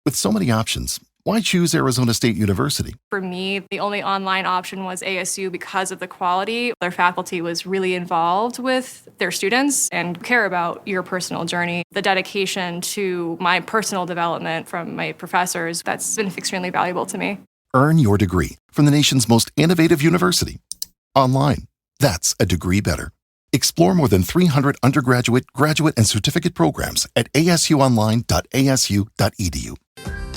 With so many options, why choose Arizona State University? For me, the only online option was ASU because of the quality. Their faculty was really involved with their students and care about your personal journey. The dedication to my personal development from my professors, that's been extremely valuable to me. Earn your degree from the nation's most innovative university. Online. That's a degree better. Explore more than 300 undergraduate, graduate, and certificate programs at asuonline.asu.edu.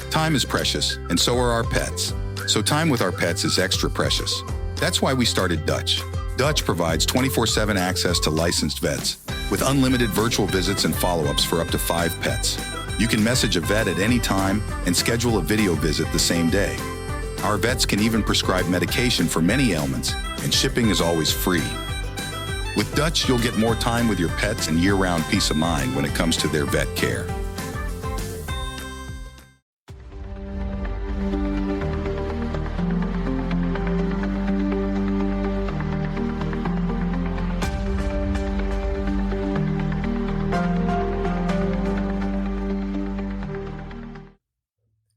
Time is precious, and so are our pets. So time with our pets is extra precious. That's why we started Dutch. Dutch provides 24/7 access to licensed vets with unlimited virtual visits and follow-ups for up to 5 pets. You can message a vet at any time and schedule a video visit the same day. Our vets can even prescribe medication for many ailments, and shipping is always free. With Dutch, you'll get more time with your pets and year-round peace of mind when it comes to their vet care.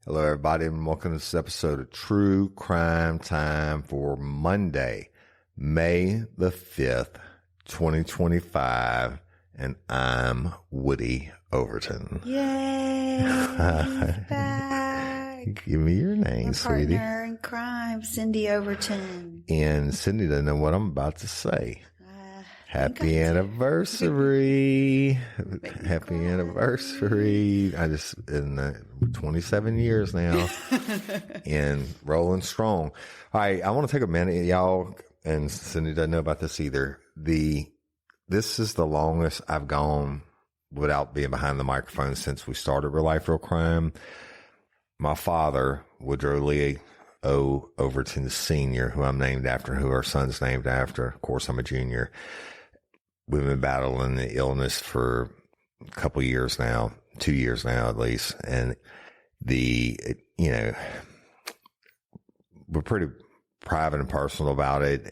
Hello, everybody, and welcome to this episode of True Crime Time for Monday, May the 5th, 2025, and I'm Woody Overton. Yay! He's back. Give me your name, My sweetie. partner in crime, Cyndi Overton. And Cyndi doesn't know what I'm about to say. Happy I do. anniversary. Baby Happy cry. anniversary. I just, in 27 years now and rolling strong. All right. I want to take a minute, y'all, and Cyndi doesn't know about this either. This is the longest I've gone without being behind the microphone since we started Real Life Real Crime. My father, Woodrow Lee O. Overton Sr., who I'm named after, who our son's named after. Of course, I'm a junior. We've been battling the illness for a couple years now, 2 years now at least. And we're pretty private and personal about it.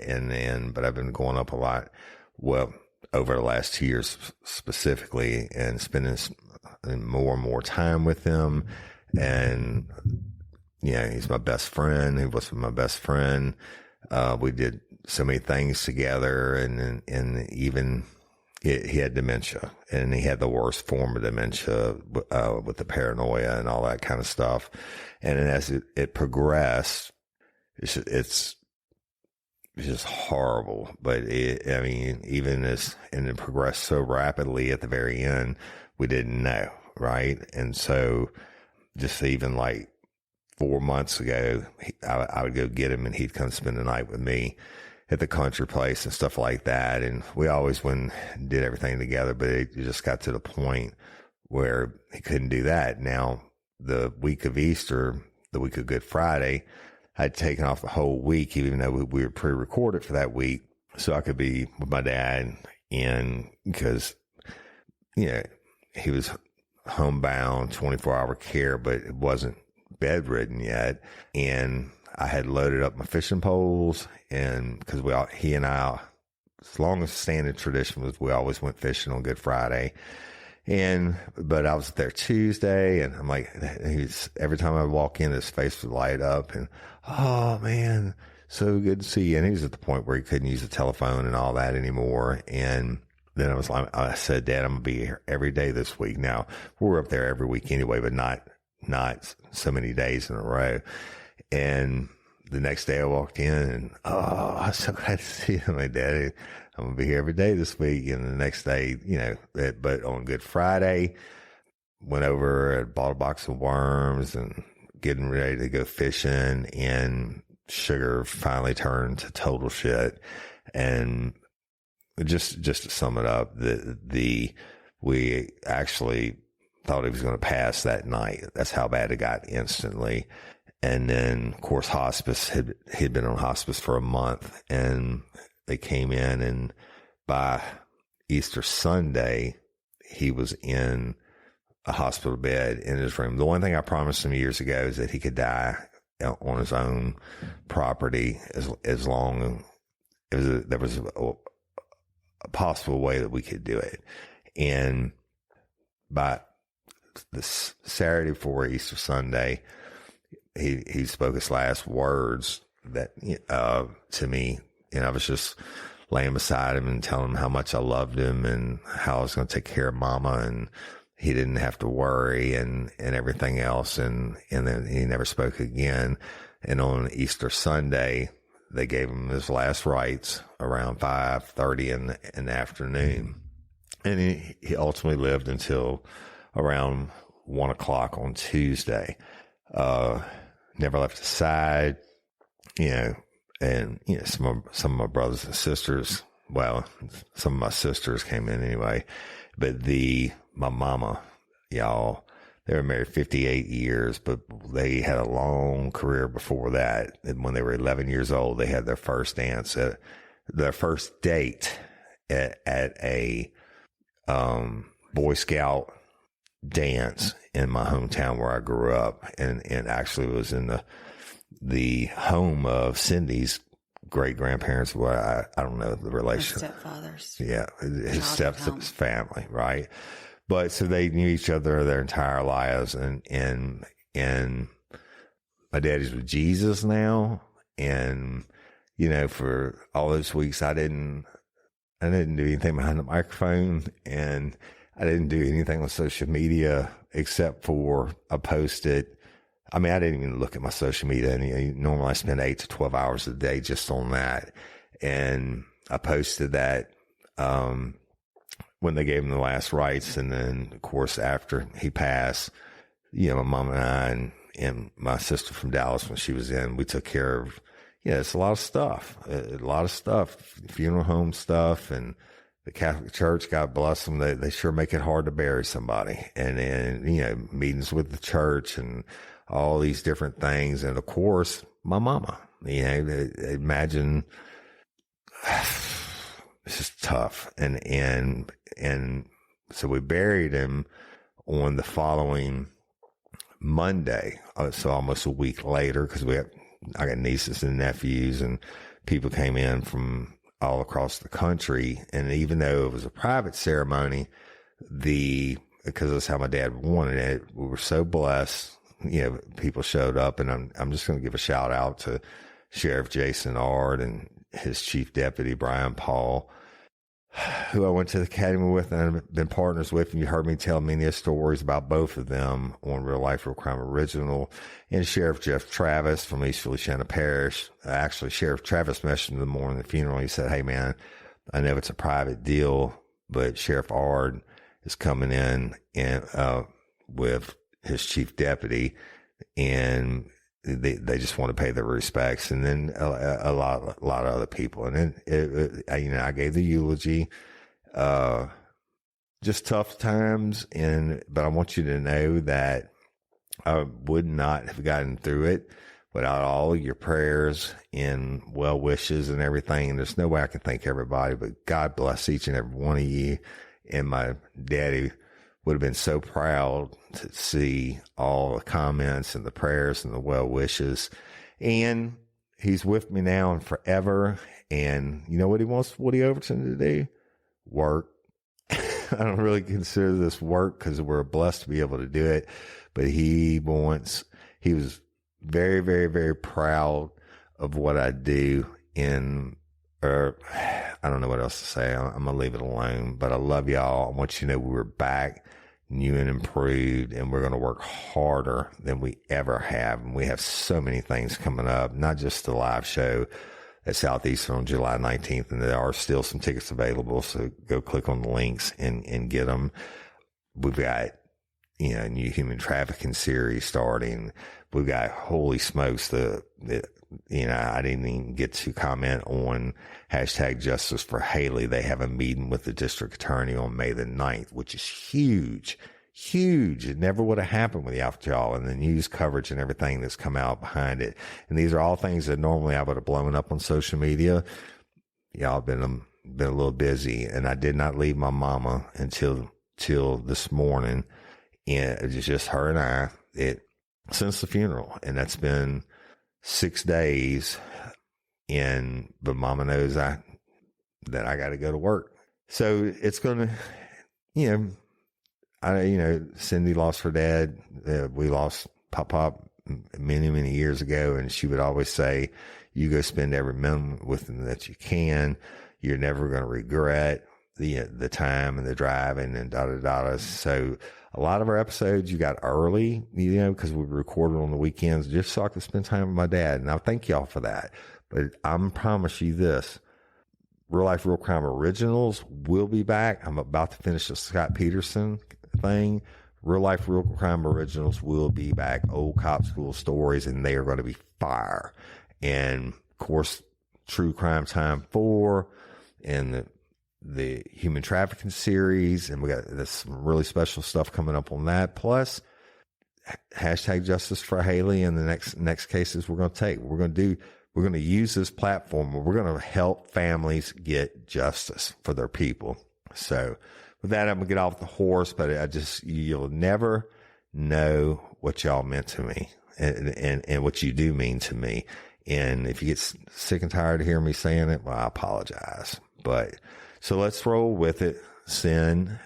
But I've been going up a lot, well, over the last 2 years specifically, and spending more and more time with him. And, he's my best friend. He was my best friend. We did so many things together, and even he had dementia, and he had the worst form of dementia with the paranoia and all that kind of stuff. And as it progressed, it's just horrible. But even as and it progressed so rapidly at the very end, we didn't know, right? And so, just even like 4 months ago, I would go get him, and he'd come spend the night with me at the country place and stuff like that. And we always went and did everything together, but it just got to the point where he couldn't do that. Now, the week of Easter, the week of Good Friday, I'd taken off the whole week, even though we were pre-recorded for that week, so I could be with my dad. And because, he was homebound, 24-hour care, but it wasn't bedridden yet. And I had loaded up my fishing poles, and because he and I, as long as standing tradition was, we always went fishing on Good Friday. But I was there Tuesday, and I'm like, every time I walk in, his face would light up, and oh man, so good to see you. And he was at the point where he couldn't use the telephone and all that anymore. And then I said, Dad, I'm gonna be here every day this week. Now we're up there every week anyway, but not so many days in a row. And the next day I walked in, and I'm so glad to see you, my daddy. I'm going to be here every day this week. And the next day, but on Good Friday, went over and bought a box of worms and getting ready to go fishing, and sugar finally turned to total shit. And just to sum it up, we actually thought he was going to pass that night. That's how bad it got instantly. And then, of course, hospice he'd been on hospice for a month, and they came in, and by Easter Sunday, he was in a hospital bed in his room. The one thing I promised him years ago is that he could die on his own property as long as there was a possible way that we could do it. And by this Saturday before Easter Sunday, he spoke his last words that, to me, and I was just laying beside him and telling him how much I loved him and how I was going to take care of mama and he didn't have to worry and everything else. And then he never spoke again. And on Easter Sunday, they gave him his last rites around 5:30 in the afternoon. And he ultimately lived until around 1:00 on Tuesday. Never left his side, and, some of my brothers and sisters, well, some of my sisters came in anyway, but my mama, y'all, they were married 58 years, but they had a long career before that. And when they were 11 years old, they had their first date at a, Boy Scout dance in my hometown where I grew up, and actually was in the home of Cindy's great grandparents. Well, I don't know the relation. Stepfathers. Yeah. His stepfather's family. Right. But so they knew each other their entire lives, and my daddy's with Jesus now. And, for all those weeks, I didn't do anything behind the microphone, and I didn't do anything on social media except for I posted. I mean, I didn't even look at my social media, and normally I spend 8 to 12 hours a day just on that. And I posted that, when they gave him the last rites. And then, of course, after he passed, my mom and I and my sister from Dallas, when she was in, we took care of, it's a lot of stuff, funeral home stuff, and the Catholic Church, God bless them, they sure make it hard to bury somebody. And then, meetings with the church and all these different things. And of course, my mama, imagine, it's just tough. And so we buried him on the following Monday. So almost a week later, because I got nieces and nephews, and people came in from all across the country. And even though it was a private ceremony, because that's how my dad wanted it, we were so blessed. People showed up, and I'm just going to give a shout out to Sheriff Jason Ard and his chief deputy, Brian Paul, who I went to the academy with and I've been partners with. And you heard me tell many stories about both of them on Real Life, Real Crime Original. And Sheriff Jeff Travis from East Feliciana Parish. Actually, Sheriff Travis mentioned in the morning of the funeral. He said, "Hey man, I know it's a private deal, but Sheriff Ard is coming in and, with his chief deputy, and they just want to pay their respects." And then a lot of other people. And then, I gave the eulogy, just tough times. But I want you to know that I would not have gotten through it without all your prayers and well wishes and everything. And there's no way I can thank everybody, but God bless each and every one of you. And my daddy would have been so proud to see all the comments and the prayers and the well wishes. And he's with me now and forever. And you know what he wants Woody Overton to do? Work. I don't really consider this work because we're blessed to be able to do it. But he was very, very, very proud of what I do I don't know what else to say. I'm going to leave it alone, but I love y'all. I want you to know we're back, new and improved, and we're going to work harder than we ever have. And we have so many things coming up, not just the live show at Southeastern on July 19th. And there are still some tickets available. So go click on the links and get them. We've got, a new human trafficking series starting. We've got, holy smokes, I didn't even get to comment on #Justice for Hailey. They have a meeting with the district attorney on May the 9th, which is huge. It never would have happened without y'all and the news coverage and everything that's come out behind it. And these are all things that normally I would have blown up on social media. Y'all been a little busy, and I did not leave my mama until this morning. And it was just her and I since the funeral. And that's been 6 days. But mama knows that I got to go to work. So it's going to, Cyndi lost her dad. We lost Pop many, many years ago. And she would always say, you go spend every moment with them that you can. You're never going to regret the time and the driving and da-da-da. So a lot of our episodes you got early, because we recorded on the weekends just so I could spend time with my dad. And I thank y'all for that. But I'm promise you this. Real Life, Real Crime Originals will be back. I'm about to finish the Scott Peterson thing. Real Life, Real Crime Originals will be back. Old cop school stories, and they are going to be fire. And of course, True Crime Time 4 and the human trafficking series. And we got some really special stuff coming up on that. Plus, hashtag justice for Hailey and the next cases we're going to take. We're going to use this platform where we're going to help families get justice for their people. So with that, I'm going to get off the horse, but you'll never know what y'all meant to me and what you do mean to me. And if you get sick and tired of hearing me saying it, well, I apologize. But so let's roll with it. Sin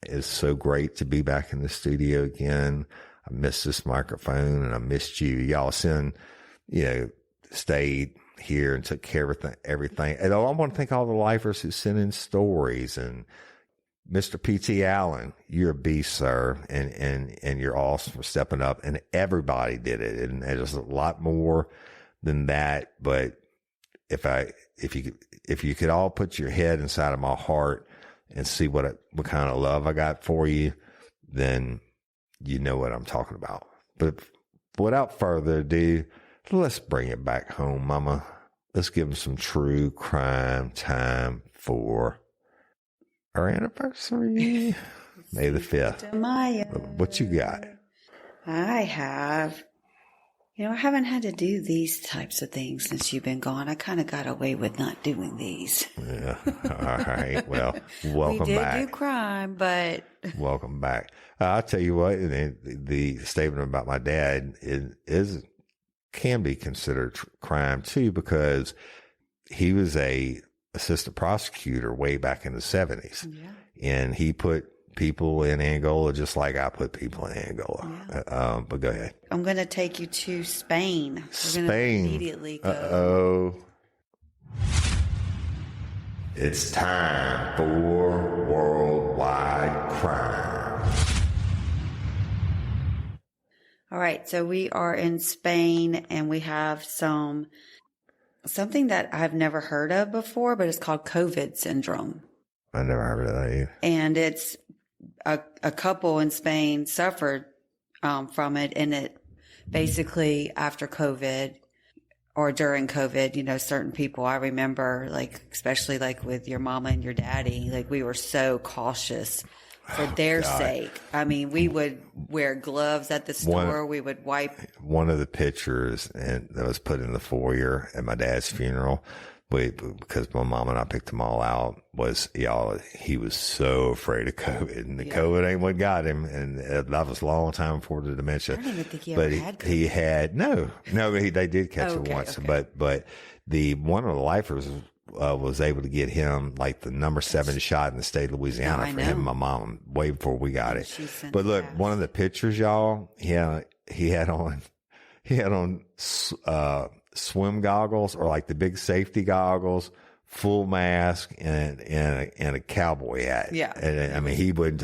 is so great to be back in the studio again. I missed this microphone and I missed you. Y'all, Sin, stayed here and took care of everything. And I want to thank all the lifers who sent in stories, and Mr. P.T. Allen, you're a beast, sir. And you're awesome for stepping up, and everybody did it. And there's a lot more than that. But if you could all put your head inside of my heart and see what kind of love I got for you, then you know what I'm talking about. But without further ado, let's bring it back home, Mama. Let's give them some true crime time for our anniversary. May the 5th. What you got? I have. I haven't had to do these types of things since you've been gone. I kind of got away with not doing these. Yeah. All right. Well, welcome back. We did do crime, but. Welcome back. I'll tell you what, the statement about my dad can be considered crime too, because he was a assistant prosecutor way back in the 70s. Yeah. And he put people in Angola just like I put people in Angola. Yeah. But go ahead. I'm going to take you to Spain. Spain. We're going to immediately go. Uh-oh. It's time for worldwide crime. All right. So we are in Spain and we have something that I've never heard of before, but it's called COVID syndrome. I never heard of that either. And it's a couple in Spain suffered from it. And it basically after COVID or during COVID, certain people I remember, especially with your mama and your daddy, we were so cautious for their sake. I mean, we would wear gloves at the store. We would wipe. One of the pictures that was put in the foyer at my dad's funeral, because my mom and I picked them all out, he was so afraid of COVID, and COVID ain't what got him. And that was a long time before the dementia. I don't even think he ever had COVID. He had, they did catch it once, okay. but one of the lifers was able to get him the number 7 shot in the state of Louisiana for him and my mom way before we got it. But look, one of the pictures, y'all, he had on swim goggles, or the big safety goggles, full mask, and a cowboy hat. Yeah. And I mean, he wouldn't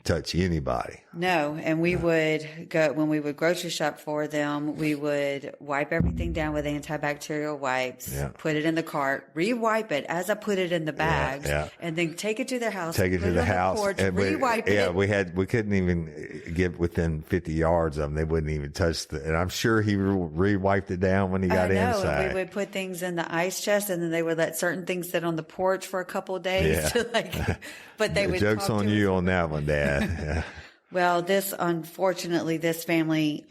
touch anybody. No. And we would go, when we would grocery shop for them, we would wipe everything down with antibacterial wipes, put it in the cart, re-wipe it as I put it in the bags, and then take it to their house, take it to the house, porch, and re-wipe it. Yeah, we couldn't even get within 50 yards of them. They wouldn't even touch and I'm sure he re-wiped it down when he got inside. And we would put things in the ice chest, and then they would let certain things sit on the porch for a couple of days. Yeah. But they would. Joke's on you on that one, Dad. Yeah. Well, unfortunately, this family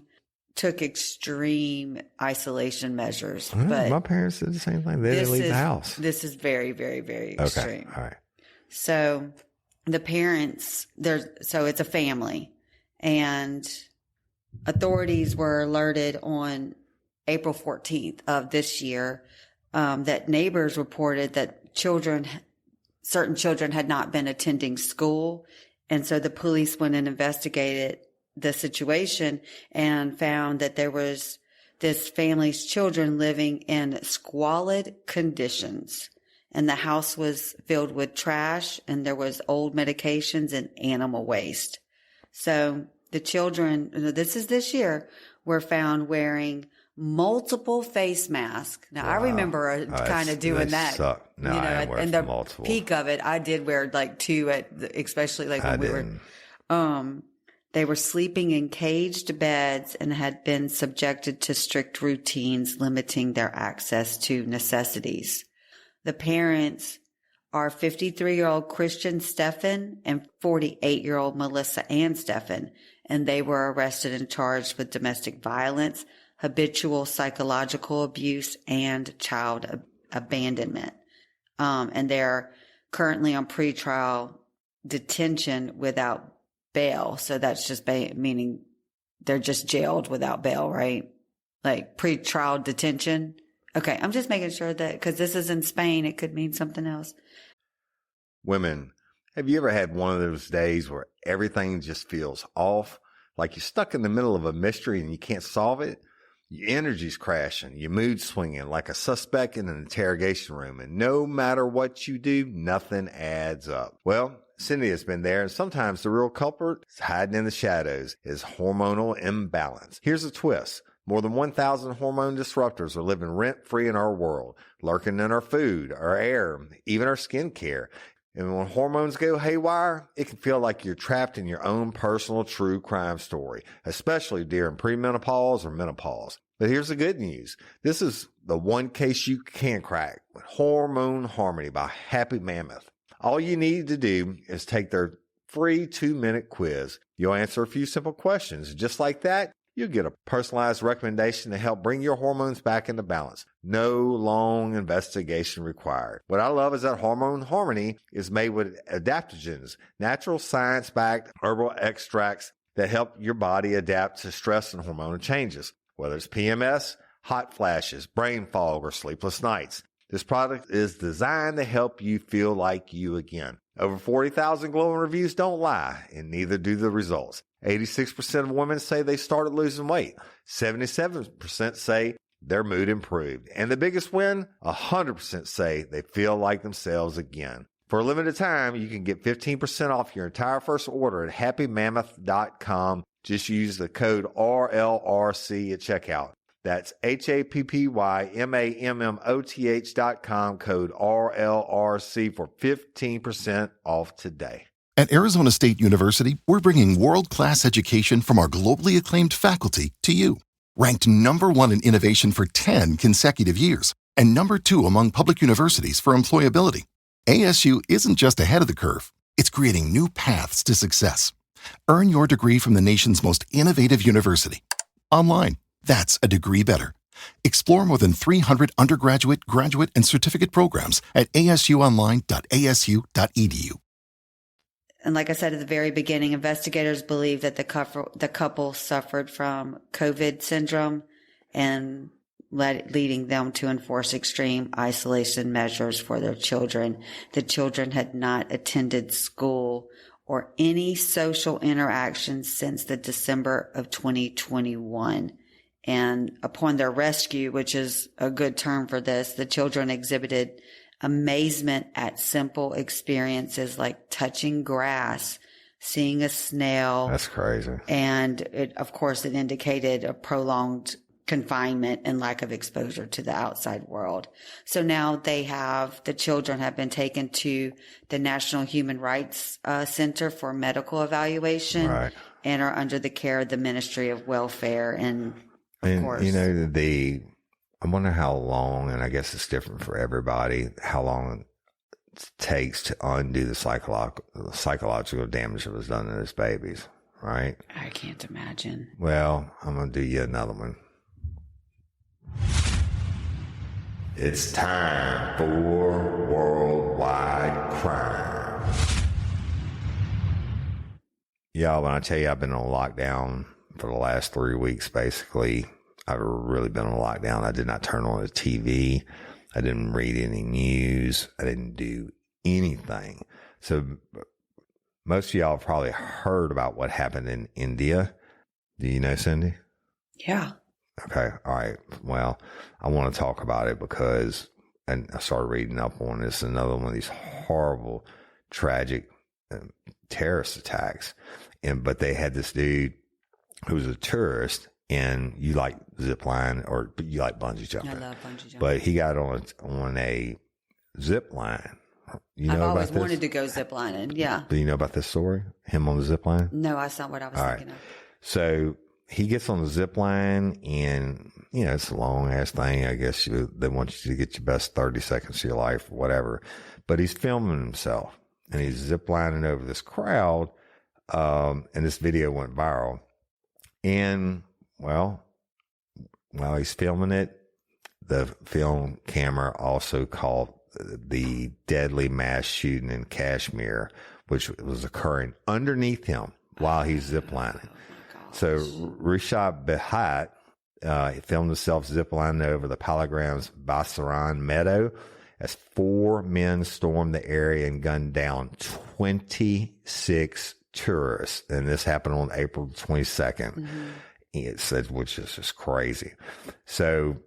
took extreme isolation measures. But my parents did the same thing. They didn't leave the house. This is very, very, very extreme. Okay. All right. So the parents, so it's a family, and authorities were alerted on April 14th of this year, that neighbors reported that certain children had not been attending school, And so the police went and investigated the situation and found that there was this family's children living in squalid conditions. And the house was filled with trash, and there was old medications and animal waste. So the children, this is this year, were found wearing multiple face masks. Now, I remember kind of doing that. Suck. No, I didn't wear the multiple. peak of it, I did wear like two, especially like when we were. They were sleeping in caged beds and had been subjected to strict routines limiting their access to necessities. The parents are 53-year-old Christian Steffen and 48-year-old Melissa Ann Steffen, and they were arrested and charged with domestic violence, habitual psychological abuse, and child abandonment. And they're currently on pretrial detention without bail. So that's just meaning they're just jailed without bail, right? Like pre-trial detention. Okay. I'm just making sure that, because this is in Spain, it could mean something else. Women, have you ever had one of those days where everything just feels off? Like you're stuck in the middle of a mystery and you can't solve it? Your energy's crashing, your mood's swinging like a suspect in an interrogation room. And no matter what you do, nothing adds up. Well, Cyndi has been there, and sometimes the real culprit is hiding in the shadows, is hormonal imbalance. Here's a twist. More than 1,000 hormone disruptors are living rent-free in our world, lurking in our food, our air, even our skincare. And when hormones go haywire, it can feel like you're trapped in your own personal true crime story, especially during premenopause or menopause. But here's the good news. This is the one case you can crack with Hormone Harmony by Happy Mammoth. All you need to do is take their free 2-minute quiz. You'll answer a few simple questions. Just like that, you'll get a personalized recommendation to help bring your hormones back into balance. No long investigation required. What I love is that Hormone Harmony is made with adaptogens, natural science-backed herbal extracts that help your body adapt to stress and hormonal changes. Whether it's PMS, hot flashes, brain fog, or sleepless nights. This product is designed to help you feel like you again. Over 40,000 glowing reviews don't lie, and neither do the results. 86% of women say they started losing weight. 77% say their mood improved. And the biggest win, 100% say they feel like themselves again. For a limited time, you can get 15% off your entire first order at happymammoth.com. Just use the code RLRC at checkout. That's happymammoth.com, code RLRC for 15% off today. At Arizona State University, we're bringing world-class education from our globally acclaimed faculty to you. Ranked #1 in innovation for 10 consecutive years and #2 among public universities for employability, ASU isn't just ahead of the curve, it's creating new paths to success. Earn your degree from the nation's most innovative university. Online. That's a degree better. Explore more than 300 undergraduate, graduate, and certificate programs at asuonline.asu.edu. And like I said at the very beginning, investigators believe that the couple suffered from COVID syndrome and leading them to enforce extreme isolation measures for their children. The children had not attended school or any social interactions since the December of 2021. And upon their rescue, which is a good term for this, the children exhibited amazement at simple experiences like touching grass, seeing a snail. That's crazy. And of course, it indicated a prolonged confinement and lack of exposure to the outside world. So now the children have been taken to the National Human Rights Center for medical evaluation, right, and are under the care of the Ministry of Welfare. And of course, I wonder how long, and I guess it's different for everybody, how long it takes to undo the psychological damage that was done to those babies, right? I can't imagine. Well, I'm going to do you another one. It's time for worldwide crime. Y'all, when I tell you I've been on lockdown for the last 3 weeks, basically, I've really been on lockdown. I did not turn on the TV. I didn't read any news. I didn't do anything. So most of y'all have probably heard about what happened in India. Do you know, Cyndi? Yeah. Okay. All right. Well, I want to talk about it because, and I started reading up on this, another one of these horrible, tragic terrorist attacks. But they had this dude who was a tourist, and you like zip line or you like bungee jumping. I love bungee jumping. But he got on a zip line. You know I've always about this? wanted to go zip lining. Yeah. Do you know about this story? Him on the zip line? No, that's not what I was thinking of. So he gets on the zip line, and, you know, it's a long ass thing. I guess they want you to get your best 30 seconds of your life or whatever. But he's filming himself, and he's zip lining over this crowd. And this video went viral. And, well, while he's filming it, the film camera also caught the deadly mass shooting in Kashmir, which was occurring underneath him while he's ziplining. So Rishab Behat filmed himself ziplining over the Palagram's Basaran meadow as 4 men stormed the area and gunned down 26 tourists. And this happened on April 22nd. Mm-hmm. It said, which is just crazy. So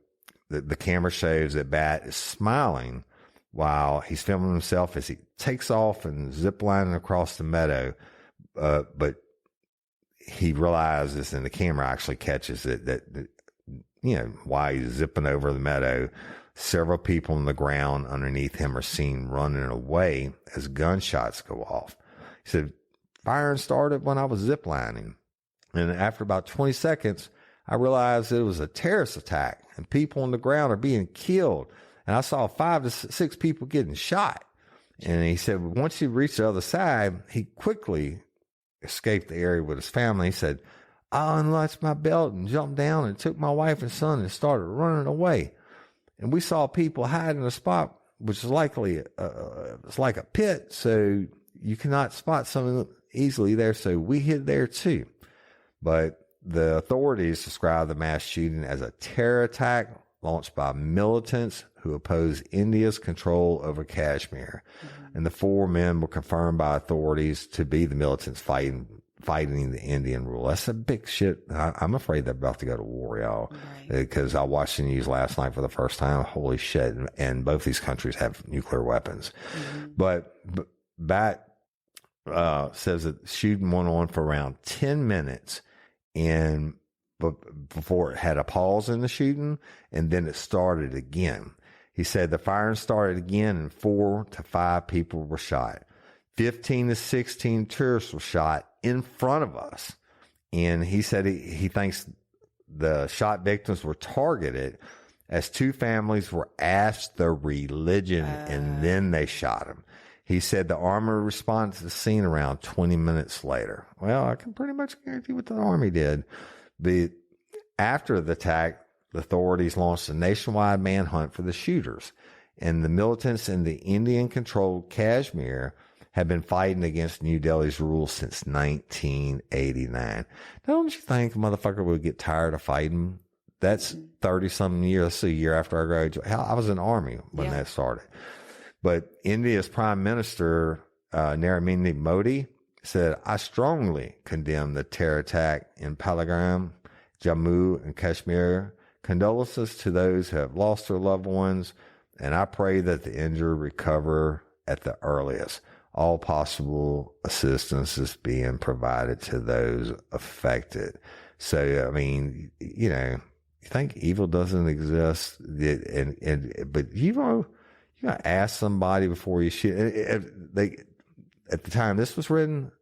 the camera shows that Bat is smiling while he's filming himself as he takes off and ziplining across the meadow. But he realizes, and the camera actually catches it, that, you know, while he's zipping over the meadow, several people on the ground underneath him are seen running away as gunshots go off. He said, firing started when I was ziplining. And after about 20 seconds, I realized that it was a terrorist attack and people on the ground are being killed. And I saw 5 to 6 people getting shot. And he said, once he reached the other side, he quickly escaped the area with his family. He said, I unlatched my belt and jumped down and took my wife and son and started running away. And we saw people hiding in a spot, which is likely, it's like a pit. So you cannot spot something easily there. So we hid there too. But the authorities describe the mass shooting as a terror attack launched by militants who oppose India's control over Kashmir. Mm-hmm. And the 4 men were confirmed by authorities to be the militants fighting the Indian rule. That's a big shit. I'm afraid they're about to go to war, y'all. Because I watched the news last night for the first time. Holy shit. And both these countries have nuclear weapons. Mm-hmm. But Bat says that shooting went on for around 10 minutes. And before it had a pause in the shooting, and then it started again. He said the firing started again and 4 to 5 people were shot. 15 to 16 tourists were shot in front of us. And he said he thinks the shot victims were targeted as 2 families were asked their religion and then they shot them. He said the Army responded to the scene around 20 minutes later. Well, I can pretty much guarantee what the Army did. After the attack, the authorities launched a nationwide manhunt for the shooters. And the militants in the Indian-controlled Kashmir have been fighting against New Delhi's rule since 1989. Don't you think a motherfucker would get tired of fighting? That's 30-something years. That's a year after I graduated. Hell, I was in the Army when that started. But India's Prime Minister, Narendra Modi, said, I strongly condemn the terror attack in Pahalgam, Jammu and Kashmir. Condolences to those who have lost their loved ones, and I pray that the injured recover at the earliest. All possible assistance is being provided to those affected. So, I mean, you know, you think evil doesn't exist, but you know, you gotta ask somebody before you shoot. At the time this was written,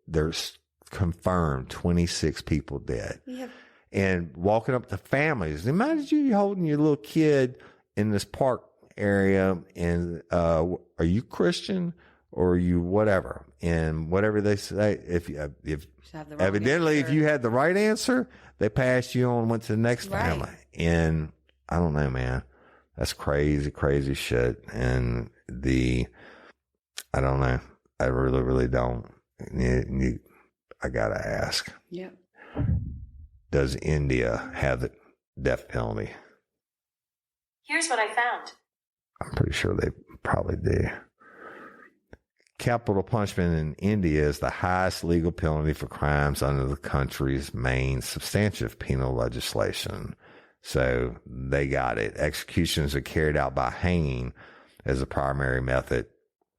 there's confirmed 26 people dead. Yep. And walking up to families. Imagine you holding your little kid in this park area, and are you Christian or are you whatever? And whatever they say, if evidently answer. If you had the right answer, they passed you on and went to the next family. And I don't know, man. That's crazy, crazy shit. And I don't know. I really, really don't. I gotta ask. Yeah. Does India have the death penalty? Here's what I found. I'm pretty sure they probably do. Capital punishment in India is the highest legal penalty for crimes under the country's main substantive penal legislation. So they got it. Executions are carried out by hanging as a primary method,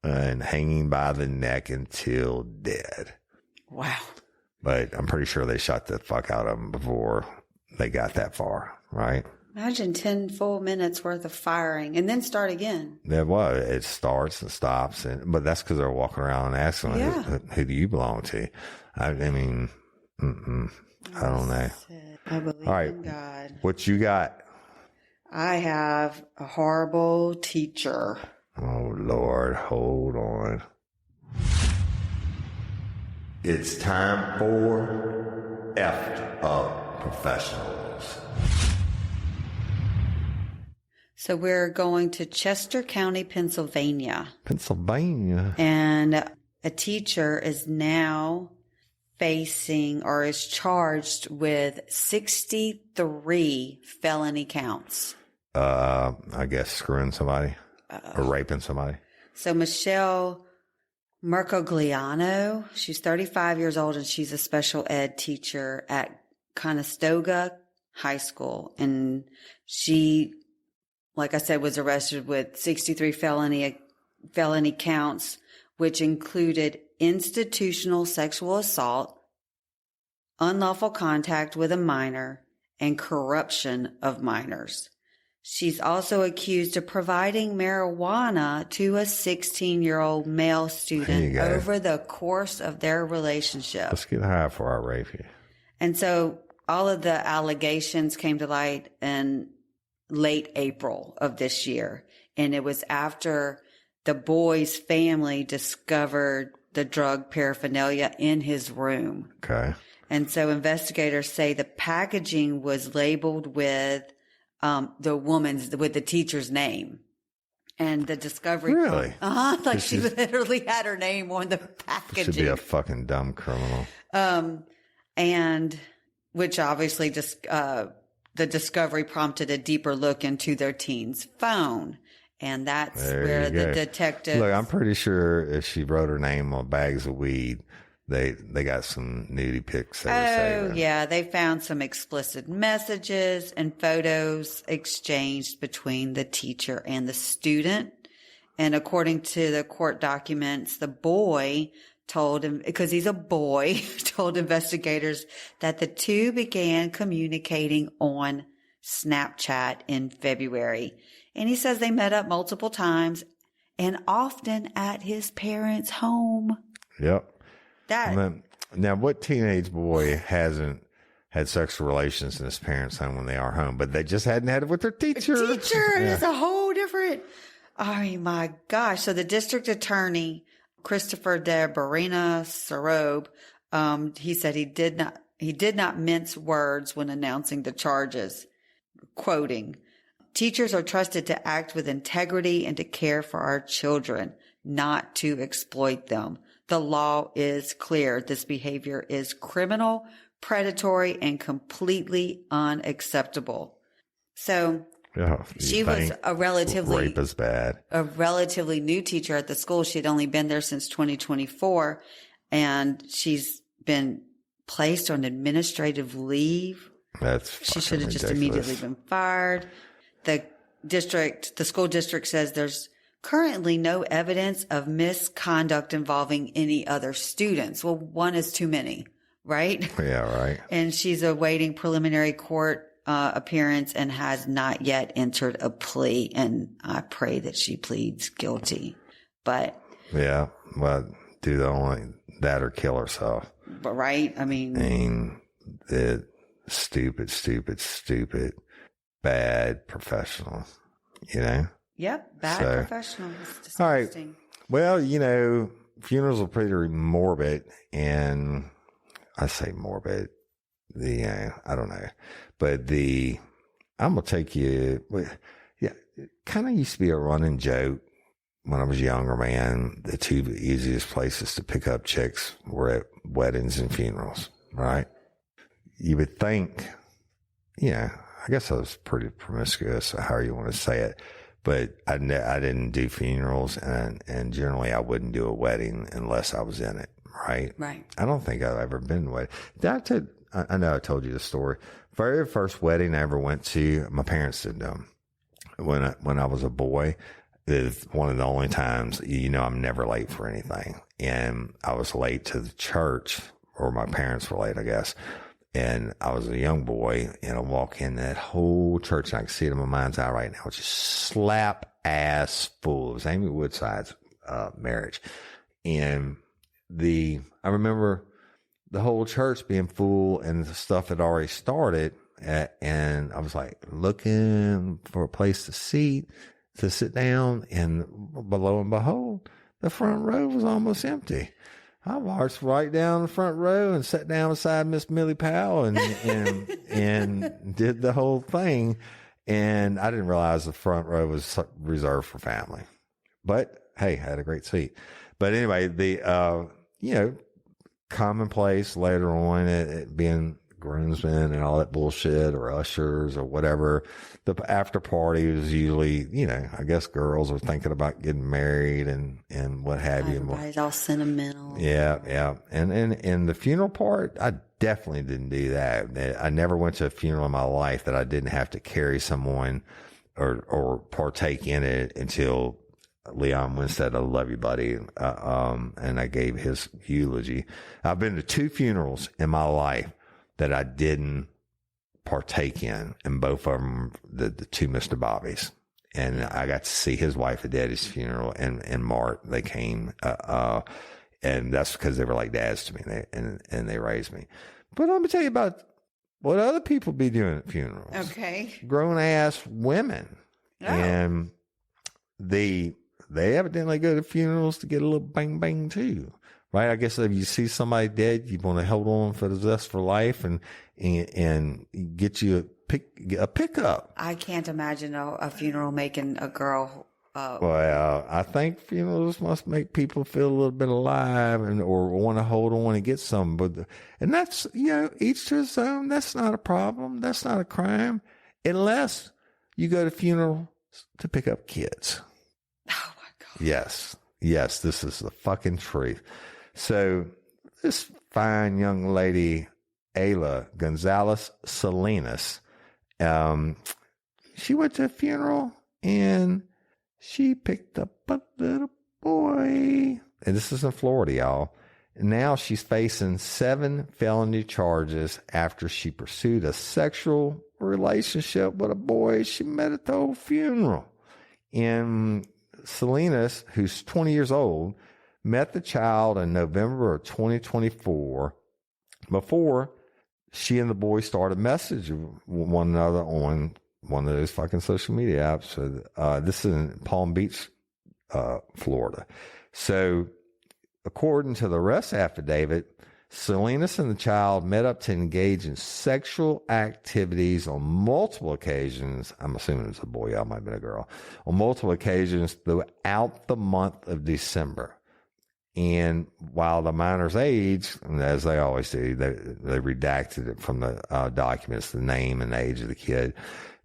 and hanging by the neck until dead. Wow. But I'm pretty sure they shot the fuck out of them before they got that far, right? Imagine 10 full minutes worth of firing and then start again. Yeah, well, it starts and stops, but that's because they're walking around and asking, who do you belong to? I mean, I don't know. I believe All right. in God. What you got? I have a horrible teacher. Oh, Lord, hold on. It's time for Effed Up Professionals. So we're going to Chester County, Pennsylvania. And a teacher is now facing or is charged with 63 felony counts. I guess screwing somebody or raping somebody. So Michelle Mercogliano, she's 35 years old and she's a special ed teacher at Conestoga High School. And she, like I said, was arrested with 63 felony counts, which included institutional sexual assault, unlawful contact with a minor, and corruption of minors. She's also accused of providing marijuana to a 16-year-old male student over the course of their relationship. Let's get high before I rape you. And so all of the allegations came to light in late April of this year. And it was after the boy's family discovered the drug paraphernalia in his room. Okay. And so investigators say the packaging was labeled with with the teacher's name. And the discovery. Really? Like she literally had her name on the packaging. Should be a fucking dumb criminal. And which obviously just, the discovery prompted a deeper look into their teen's phone. And that's where the detective. Look, I'm pretty sure if she wrote her name on bags of weed, they got some nudie pics they were saving. Yeah. They found some explicit messages and photos exchanged between the teacher and the student. And according to the court documents, the boy told him, because he's a boy, told investigators that the two began communicating on Snapchat in February. And he says they met up multiple times and often at his parents' home. Yep. Now, what teenage boy hasn't had sexual relations in his parents' home when they are home, but they just hadn't had it with their teacher? It's a whole different. Oh my gosh. So the district attorney, Christopher de Barina Sarobe, he said he did not mince words when announcing the charges. Quoting, "Teachers are trusted to act with integrity and to care for our children, not to exploit them. The law is clear. This behavior is criminal, predatory, and completely unacceptable." So she was rape is bad. a relatively new teacher at the school. She had only been there since 2024, and she's been placed on administrative leave. She should have just immediately been fired. The school district says there's currently no evidence of misconduct involving any other students. Well, one is too many, right? Yeah, right. And she's awaiting preliminary court appearance and has not yet entered a plea. And I pray that she pleads guilty. But yeah, well, do the only that or kill herself. But right, I mean, the stupid, bad professional, you know? Yep, bad professional. All right. Well, funerals are pretty morbid, and I say morbid. I don't know, but I'm gonna take you. Yeah, it kind of used to be a running joke when I was younger, man. The two easiest places to pick up chicks were at weddings and funerals, right? You would think, I guess I was pretty promiscuous, or however you want to say it. but I didn't do funerals, and generally I wouldn't do a wedding unless I was in it. Right. Right. I don't think I've ever been to a wedding. I know I told you the story. Very first wedding I ever went to, my parents did them. When I was a boy, it's one of the only times, I'm never late for anything. And I was late to the church, or my parents were late, I guess. And I was a young boy, and I walk in that whole church, and I can see it in my mind's eye right now. It's just slap ass full. It was Amy Woodside's marriage. And I remember the whole church being full, and the stuff had already started. And I was like looking for a place to sit down. And below and behold, the front row was almost empty. I marched right down the front row and sat down beside Miss Millie Powell and did the whole thing. And I didn't realize the front row was reserved for family, but hey, I had a great seat. But anyway, commonplace later on, it being groomsmen and all that bullshit, or ushers or whatever. The after party was usually, I guess girls are thinking about getting married and what have you. Everybody's all sentimental. Yeah. And the funeral part, I definitely didn't do that. I never went to a funeral in my life that I didn't have to carry someone or partake in it until Leon Winstead, I love you, buddy. And I gave his eulogy. I've been to 2 funerals in my life that I didn't partake in, and both of them, the 2 Mr. Bobbies. And I got to see his wife at Daddy's funeral, and Mart, they came, and that's because they were like dads to me, and they raised me. But let me tell you about what other people be doing at funerals. Okay. Grown ass women. Oh. And they evidently go to funerals to get a little bang bang too. Right? I guess if you see somebody dead, you want to hold on for the zest for life and get you a pickup. I can't imagine a funeral making a girl. Well, I think funerals must make people feel a little bit alive or want to hold on and get some. And that's, each to his own. That's not a problem. That's not a crime. Unless you go to funeral to pick up kids. Oh my God. Yes, this is the fucking truth. So this fine young lady, Ayla Gonzalez Salinas, she went to a funeral and she picked up a little boy. And this is in Florida, y'all. And now she's facing 7 felony charges after she pursued a sexual relationship with a boy she met at the whole funeral. And Salinas, who's 20 years old, met the child in November of 2024 before she and the boy started messaging one another on one of those fucking social media apps. So, this is in Palm Beach, Florida. So according to the arrest affidavit, Salinas and the child met up to engage in sexual activities on multiple occasions. I'm assuming it's a boy. It might have been a girl. On multiple occasions throughout the month of December. And while the minor's age, as they always do, they redacted it from the documents, the name and age of the kid.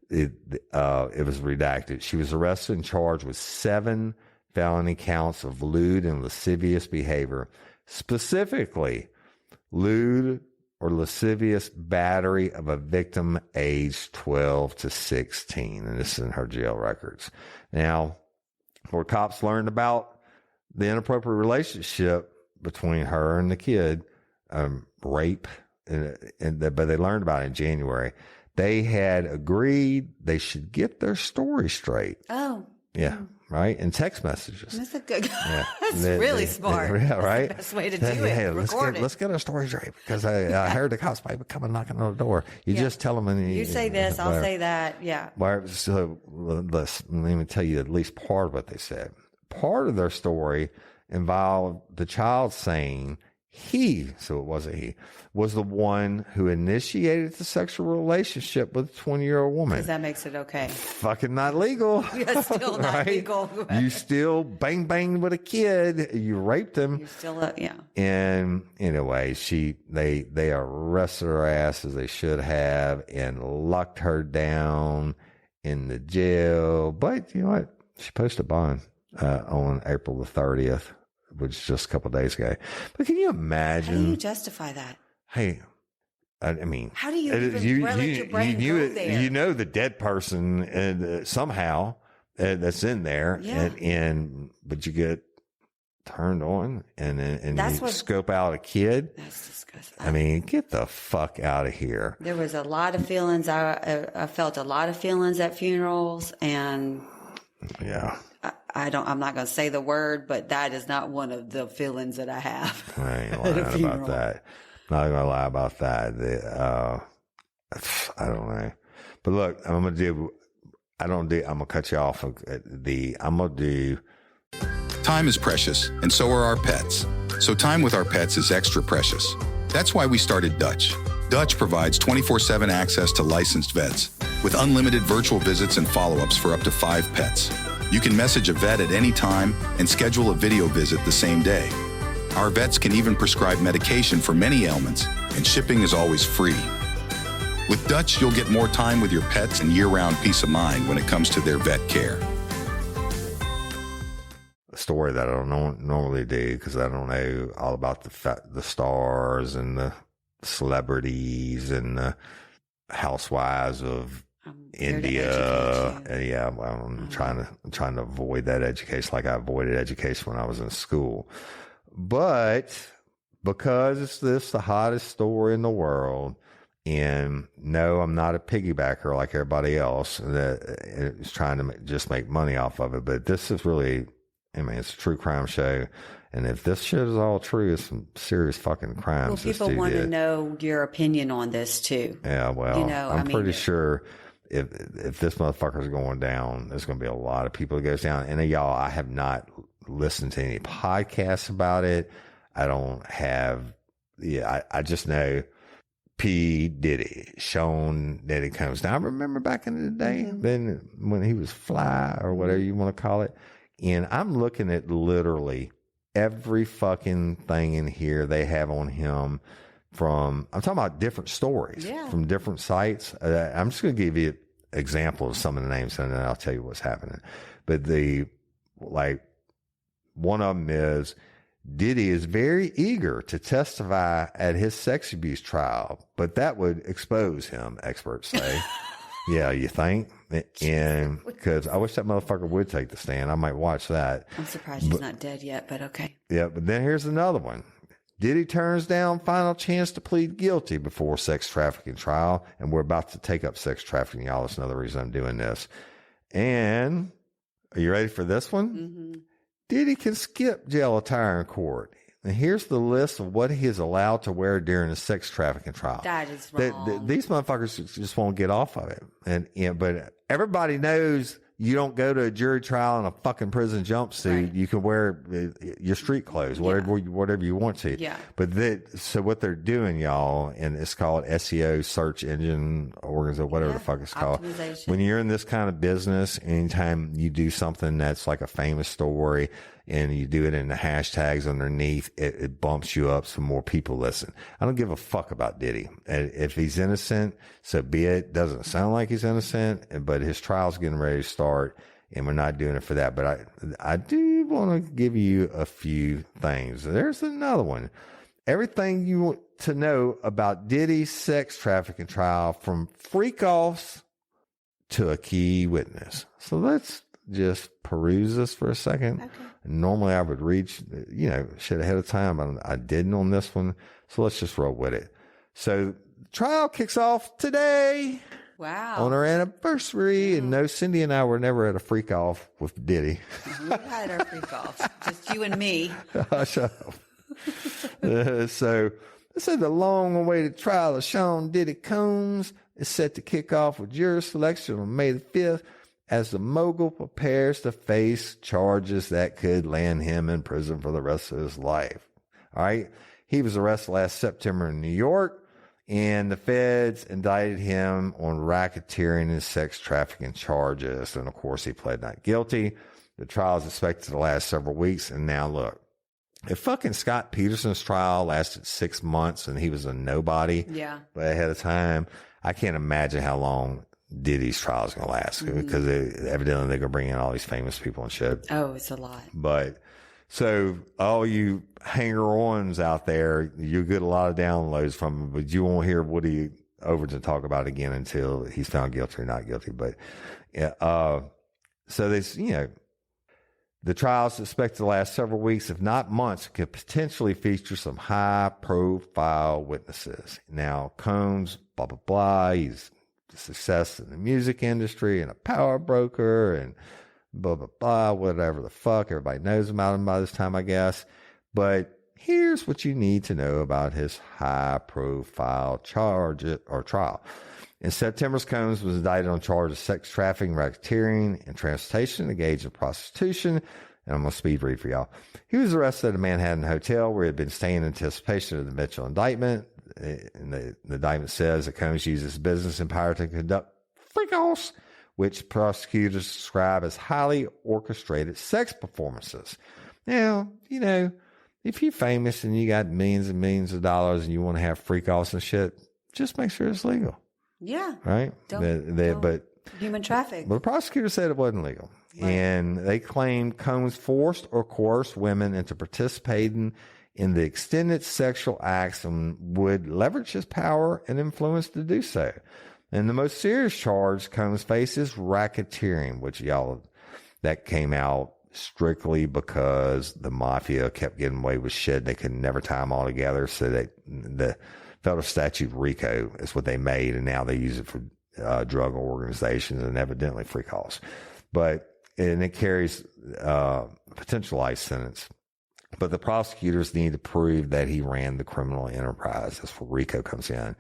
It was redacted. She was arrested and charged with 7 felony counts of lewd and lascivious behavior, specifically lewd or lascivious battery of a victim aged 12 to 16. And this is in her jail records. Now, where cops learned about the inappropriate relationship between her and the kid, rape, but they learned about it in January. They had agreed they should get their story straight. Oh. Yeah. Right? And text messages. That's a good, yeah. that's really smart. Yeah, right? That's the best way to do it. Hey, Let's get our story straight because I heard the cops might be coming knocking on the door. You just tell them. And you say this, I'll say that. Yeah. So let me tell you at least part of what they said. Part of their story involved the child saying so it wasn't he, was the one who initiated the sexual relationship with a 20-year-old woman. Because that makes it okay. Fucking not legal. Yeah, still not right? legal. You still banged with a kid. You raped him. You're still, yeah. And anyway, they arrested her ass as they should have and locked her down in the jail. But you know what? She posted bond on April the 30th, which is just a couple of days ago. But can you imagine? How do you justify that? Hey, I mean, how do you even let your brain go there? You know the dead person somehow that's in there, but you get turned on and you scope out a kid. That's disgusting. I mean, get the fuck out of here. There was a lot of feelings. I felt a lot of feelings at funerals, and yeah. I'm not going to say the word, but that is not one of the feelings that I have. I ain't lying about that. Not going to lie about that. I don't know. But look, I'm going to cut you off. I'm going to do. Time is precious, and so are our pets. So time with our pets is extra precious. That's why we started Dutch. Dutch provides 24/7 access to licensed vets with unlimited virtual visits and follow-ups for up to 5 pets. You can message a vet at any time and schedule a video visit the same day. Our vets can even prescribe medication for many ailments, and shipping is always free. With Dutch, you'll get more time with your pets and year-round peace of mind when it comes to their vet care. A story that I don't normally do because I don't know all about the stars and the celebrities and the housewives of India. I'm trying to avoid that education like I avoided education when I was in school. But because it's the hottest story in the world, and no, I'm not a piggybacker like everybody else that is trying to just make money off of it. But this is really, I mean, it's a true crime show. And if this shit is all true, it's some serious fucking crimes. Well, people want to know your opinion on this too. Yeah, well, I'm pretty sure if this motherfucker's going down, there's going to be a lot of people that goes down. And y'all, I have not listened to any podcasts about it. I don't have, I just know P. Diddy, Sean Diddy Combs. Now, I remember back in the day, then when he was Fly or whatever you want to call it. And I'm looking at literally every fucking thing in here they have on him I'm talking about different stories from different sites. I'm just going to give you an example of some of the names and then I'll tell you what's happening. But one of them is Diddy is very eager to testify at his sex abuse trial, but that would expose him, experts say. Yeah, you think? And because I wish that motherfucker would take the stand. I might watch that. I'm surprised he's not dead yet, but okay. Yeah, but then here's another one. Diddy turns down final chance to plead guilty before sex trafficking trial. And we're about to take up sex trafficking, y'all. That's another reason I'm doing this. And are you ready for this one? Mm-hmm. Diddy can skip jail attire in court. And here's the list of what he is allowed to wear during a sex trafficking trial. That is wrong. These motherfuckers just won't get off of it. But everybody knows you don't go to a jury trial in a fucking prison jumpsuit. Right. You can wear your street clothes, whatever you want to. Yeah. But so what they're doing, y'all, and it's called SEO, search engine organization, whatever the fuck it's called. When you're in this kind of business, anytime you do something that's like a famous story and you do it in the hashtags underneath, it bumps you up so more people listen. I don't give a fuck about Diddy. If he's innocent, so be it. Doesn't sound like he's innocent, but his trial's getting ready to start and we're not doing it for that. But I do want to give you a few things. There's another one. Everything you want to know about Diddy's sex trafficking trial, from freak-offs to a key witness. So let's just peruse this for a second. Okay. Normally I would read, shit ahead of time, but I didn't on this one. So let's just roll with it. So trial kicks off today. Wow. On our anniversary. And no, Cyndi and I were never at a freak off with Diddy. We've had our freak offs. Just you and me. Shut up. So the long awaited trial of Sean Diddy Combs is set to kick off with jury selection on May the 5th. As the mogul prepares to face charges that could land him in prison for the rest of his life. All right. He was arrested last September in New York, and the feds indicted him on racketeering and sex trafficking charges. And of course, he pled not guilty. The trial is expected to last several weeks. And now look, if fucking Scott Peterson's trial lasted 6 months and he was a nobody but ahead of time, I can't imagine how long Diddy's trial is going to last, because evidently they're going to bring in all these famous people and shit. Oh, it's a lot. But so all you hanger-ons out there, you get a lot of downloads from them, but you won't hear Woody Overton talk about it again until he's found guilty or not guilty. But so they, the trial is expected to last several weeks, if not months. It could potentially feature some high-profile witnesses. Now, Combs, blah, blah, blah, he's a success in the music industry and a power broker and blah, blah, blah, whatever the fuck. Everybody knows about him by this time, I guess. But here's what you need to know about his high-profile charge or trial. In September, Combs was indicted on charges of sex trafficking, racketeering, and transportation, engaged in prostitution. And I'm going to speed read for y'all. He was arrested at a Manhattan hotel where he had been staying in anticipation of the Mitchell indictment. And the indictment says that Combs used his business empire to conduct freak-offs, which prosecutors describe as highly orchestrated sex performances. Now, if you're famous and you got millions and millions of dollars and you want to have freak-offs and shit, just make sure it's legal. Yeah. Right? But human traffic. But the prosecutor said it wasn't legal. Right. And they claimed Combs forced or coerced women into participating in the extended sexual acts and would leverage his power and influence to do so. And the most serious charge Combs faces racketeering, which that came out strictly because the mafia kept getting away with shit. They could never tie them all together. So the federal statute RICO is what they made, and now they use it for drug organizations and evidently free calls. And it carries potential life sentence. But the prosecutors need to prove that he ran the criminal enterprise. That's where RICO comes in.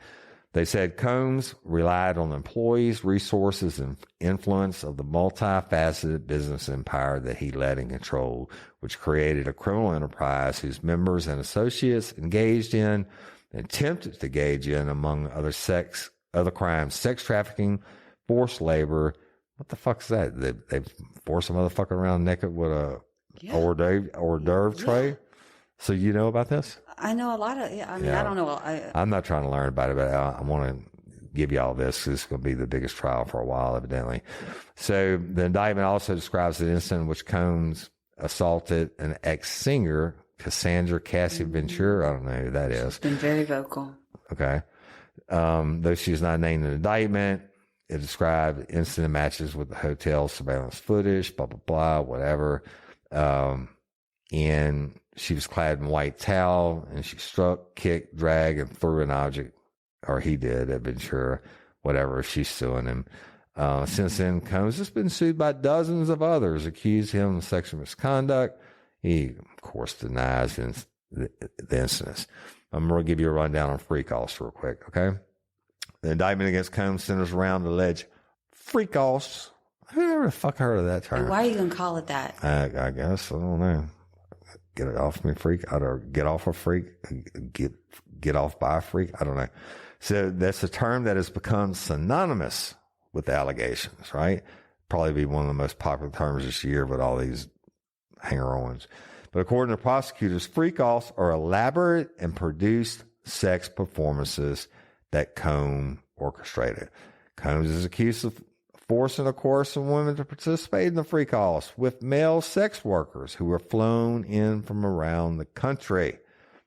They said Combs relied on employees, resources, and influence of the multifaceted business empire that he led and controlled, which created a criminal enterprise whose members and associates engaged in and attempted to engage in, among other crimes, sex trafficking, forced labor. What the fuck is that? They force a motherfucker around naked with a hors d'oeuvre tray. So you know about this? I know a lot of, I don't know. I'm not trying to learn about it, but I want to give you all this because it's going to be the biggest trial for a while, evidently. So the indictment also describes an incident in which Combs assaulted an ex-singer, Cassandra Cassie Ventura. I don't know who that is. She's been very vocal. Okay. Though she's not named in the indictment, it described incident matches with the hotel surveillance footage, blah, blah, blah, whatever. And she was clad in white towel, and she struck, kicked, dragged, and threw an object, or he did at Ventura, whatever. She's suing him. Since then, Combs has been sued by dozens of others, accused him of sexual misconduct. He, of course, denies the incidents. I'm going to give you a rundown on freak-offs real quick, okay? The indictment against Combs centers around alleged freak-offs. Who the fuck heard of that term? And why are you going to call it that? I guess. I don't know. Get it off me, freak. Or get off a freak. Get off by a freak. I don't know. So that's a term that has become synonymous with the allegations, right? Probably be one of the most popular terms this year with all these hanger-ons. But according to prosecutors, freak-offs are elaborate and produced sex performances that Combs orchestrated. Combs is accused of forcing or coercing women to participate in the freak-offs with male sex workers who were flown in from around the country.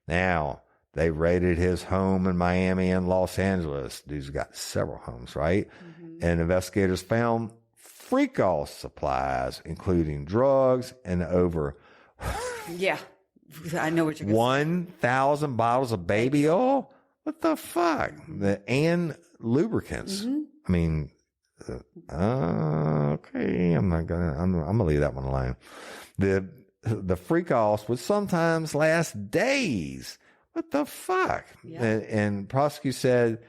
Now, they raided his home in Miami and Los Angeles. Dude's got several homes, right? Mm-hmm. And investigators found freak-off supplies, including drugs and over yeah, I know what you're going to say. 1,000 bottles of baby oil? What the fuck? And lubricants. Mm-hmm. I mean, okay, I'm gonna leave that one alone. The freak-offs would sometimes last days. What the fuck? Yeah. And prosecutors said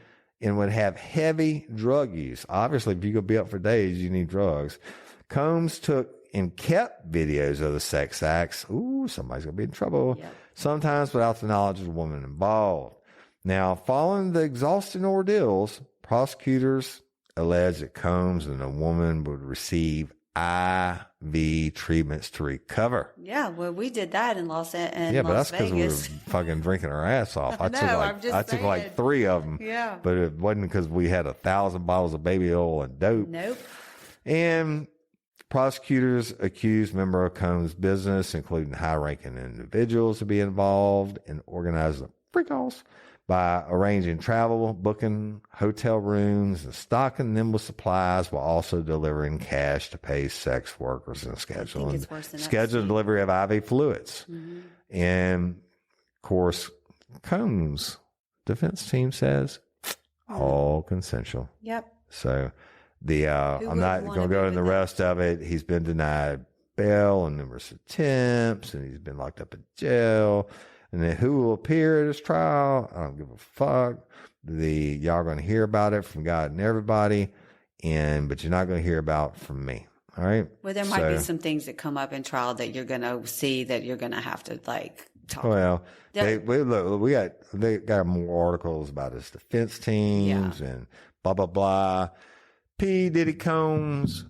it would have heavy drug use. Obviously, if you're going to be up for days, you need drugs. Combs took and kept videos of the sex acts. Ooh, somebody's going to be in trouble. Yep. Sometimes without the knowledge of the woman involved. Now, following the exhausting ordeals, prosecutors alleged that Combs and the woman would receive IV treatments to recover. Yeah, well, we did that in Las Vegas. Yeah, but that's because we were fucking drinking our ass off. I took like 3 of them. Yeah. But it wasn't because we had 1,000 bottles of baby oil and dope. Nope. And prosecutors accused member of Combs' business, including high-ranking individuals, to be involved in organizing freak-offs by arranging travel, booking hotel rooms, and stocking them with supplies while also delivering cash to pay sex workers and scheduling delivery of IV fluids. Mm-hmm. And, of course, Combs' defense team says all consensual. Yep. So I'm not going to go into the rest of it. He's been denied bail on numerous attempts, and he's been locked up in jail. And then who will appear at his trial? I don't give a fuck. Y'all going to hear about it from God and everybody, but you're not going to hear about from me. All right. Well, there might be some things that come up in trial that you're going to see that you're going to have to talk. Well, they got more articles about his defense teams and blah blah blah. P. Diddy Combs.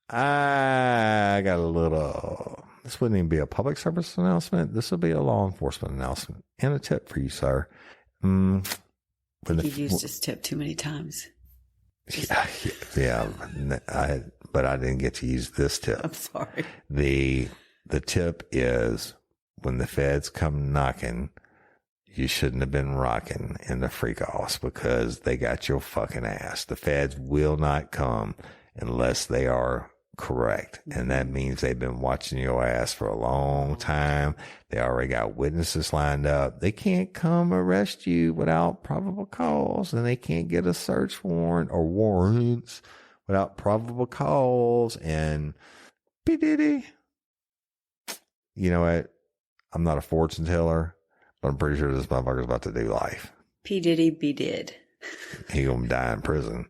I got a little. This wouldn't even be a public service announcement. This will be a law enforcement announcement and a tip for you, sir. You've used this tip too many times. Yeah. But I didn't get to use this tip. I'm sorry. The tip is when the feds come knocking, you shouldn't have been rocking in the freak-offs because they got your fucking ass. The feds will not come unless they are correct. And that means they've been watching your ass for a long time. They already got witnesses lined up. They can't come arrest you without probable cause, and they can't get a search warrant or warrants without probable cause. And P. Diddy, you know what? I'm not a fortune teller, but I'm pretty sure this motherfucker's about to do life. P. Diddy be dead. He gonna die in prison.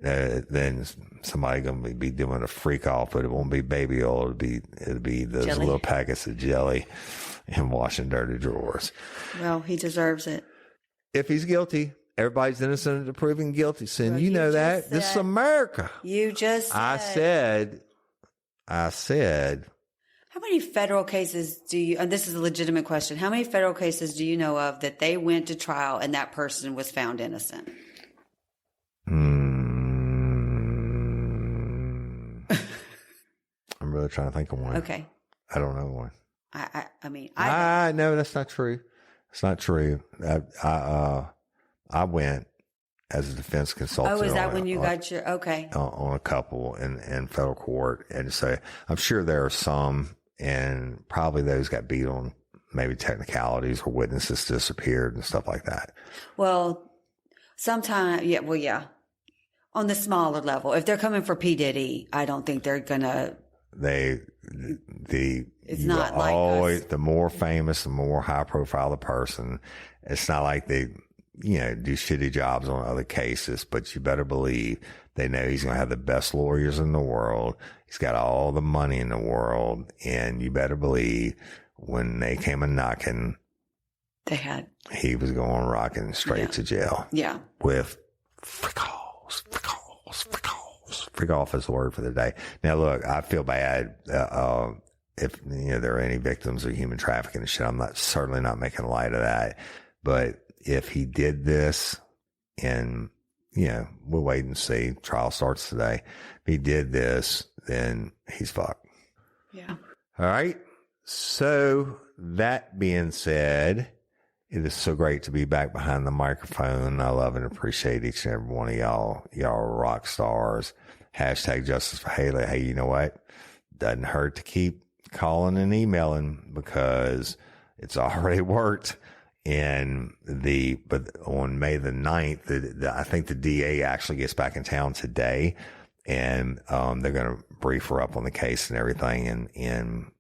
Then somebody gonna be doing a freak off, but it won't be baby oil. It'll be those jelly. Little packets of jelly and washing dirty drawers. Well, he deserves it. If he's guilty, everybody's innocent until proven guilty. Sin, Well, you know that. This is America. You just said. I said. How many federal cases do you, and this is a legitimate question, how many federal cases do you know of that they went to trial and that person was found innocent? I'm really trying to think of one. Okay. I don't know one. No, that's not true. It's not true. I went as a defense consultant. Oh, is that when you got your, okay. On a couple in federal court. And so I'm sure there are some, and probably those got beat on maybe technicalities or witnesses disappeared and stuff like that. Well, sometimes, yeah. On the smaller level, if they're coming for P. Diddy, I don't think they're gonna. It's not like always, the more famous, the more high profile the person. It's not like they, do shitty jobs on other cases, but you better believe they know he's going to have the best lawyers in the world. He's got all the money in the world. And you better believe when they came a knocking, he was going rocking straight to jail. Yeah. With freak off is the word for the day. Now, look, I feel bad if there are any victims of human trafficking and shit. I'm certainly not making light of that. But if he did this, and we'll wait and see. Trial starts today. If he did this, then he's fucked. Yeah. All right. So that being said, it is so great to be back behind the microphone. I love and appreciate each and every one of y'all. Y'all are rock stars. Hashtag justice for Hailey. Hey, you know what? Doesn't hurt to keep calling and emailing because it's already worked. But on May the 9th, I think the DA actually gets back in town today, and they're going to brief her up on the case and everything. And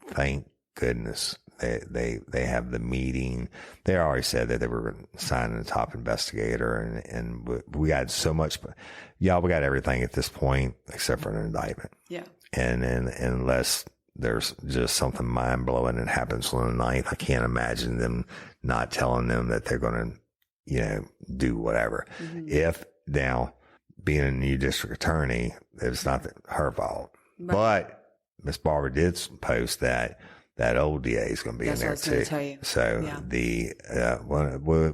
thank goodness they have the meeting. They already said that they were signing the top investigator, and we got so much. We got everything at this point except for an indictment. Yeah. And unless there's just something mind blowing that happens on the 9th, I can't imagine them not telling them that they're going to, do whatever. Mm-hmm. If now being a new district attorney, it's not her fault. But Miss Barbara did post that old DA is going to be in there too. Tell you. So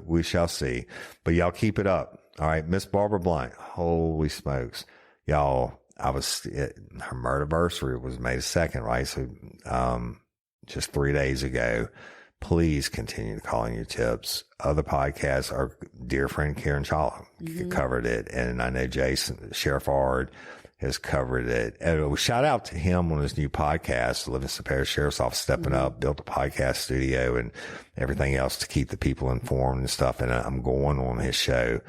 we shall see. But y'all keep it up. All right, Miss Barbara Blunt. Holy smokes, y'all! Her murderversary was May 2nd, right? So, just 3 days ago. Please continue to call in your tips. Other podcasts, our dear friend Karen Challa covered it, and I know Jason Sheriff Ard has covered it. And shout out to him on his new podcast, Livingston Parish Sheriff's Office, stepping up, built a podcast studio and everything else to keep the people informed and stuff. And I'm going on his show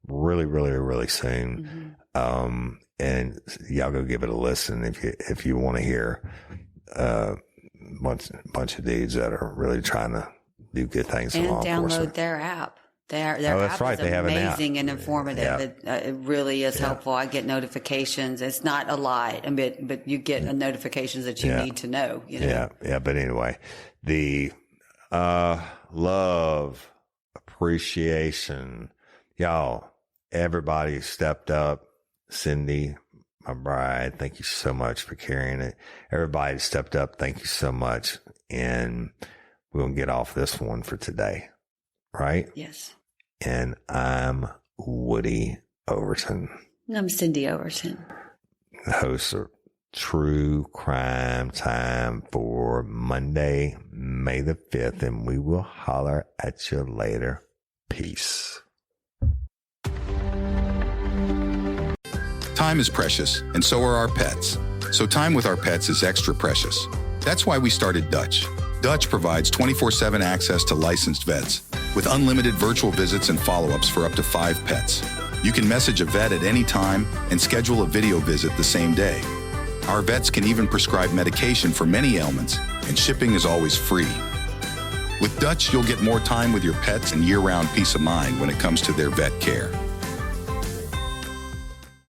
really, really, really soon. And y'all go give it a listen if you want to hear bunch of dudes that are really trying to do good things. And download their app. Their app is amazing and informative. Yeah. It really is helpful. I get notifications. It's not a lie, but you get notifications that you need to know. You know? Yeah. But anyway, the love, appreciation, y'all. Everybody stepped up. Cyndi, my bride, thank you so much for carrying it. Everybody stepped up. Thank you so much. And we're going to get off this one for today. Right? Yes. And I'm Woody Overton. I'm Cyndi Overton. The host of True Crime Time for Monday, May the 5th. And we will holler at you later. Peace. Time is precious, and so are our pets. So time with our pets is extra precious. That's why we started Dutch. Dutch provides 24/7 access to licensed vets with unlimited virtual visits and follow-ups for up to 5 pets. You can message a vet at any time and schedule a video visit the same day. Our vets can even prescribe medication for many ailments, and shipping is always free. With Dutch, you'll get more time with your pets and year-round peace of mind when it comes to their vet care.